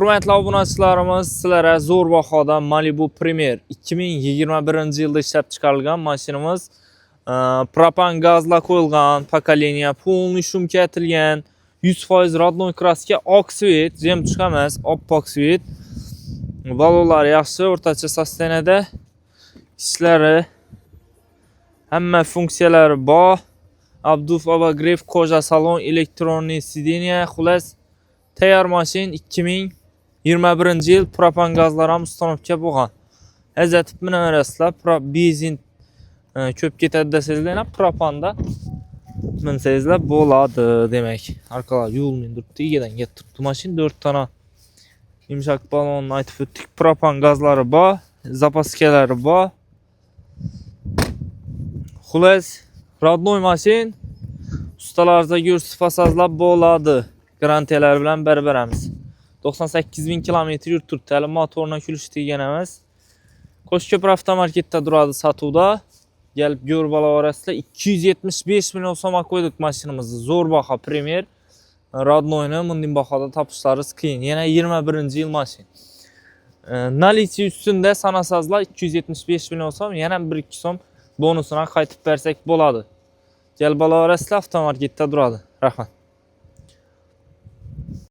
Hurmatli obunachilarimiz, sizlarga zo'r bahoda Malibu Premier 2021-yilda ishlab chiqarilgan mashinamiz, propan gazla qo'yilgan, pokoleniya полный shumka etilgan, 100% родной kraska, oq svet, jemtushka emas, oppoq svet. Balonlar yaxshi, o'rtacha sosteniyada. Ishlari hamma funksiyalari bor. Abduf obogrev, koja salon, elektronli sideniya, xulos tayyor mashina 2021-yil propan gazlar ham ustanovka bo'lgan. Ajratib minaverasizlar, benzin ko'p ketadi desangizlar, propanda minsangizlar bo'ladi demak. Arqalar yuvilmay turibdi, egadan ketib turibdi mashina 4 tona. Yumshoq balonni aytib o'tdik. Propan gazlari bor, zapaskalari bor. Xulos rodnoy mashina. Ustalarga ko'rsatib fasazlab bo'ladi. Garantiyalar bilan beramiz. 98.000 kilometr yurib turibdi. Hali motorna kulish degan emas. Qo'shko'pir avtomarketda turadi sotuvda. Gelib ko'rib olaverasizlar. 275 million so'mga qo'ydik mashinamizni. Zo'r baho Premier. Rodnoyni bunday bahoda topishlaringiz qiyin. Yana 21-yil mashina. Naliti ustunda sanasazlar 275 million so'm, yana 1-2 so'm bonusini qaytib bersak bo'ladi. Gelib olaverasizlar, avtomarketda turadi. Rahmat.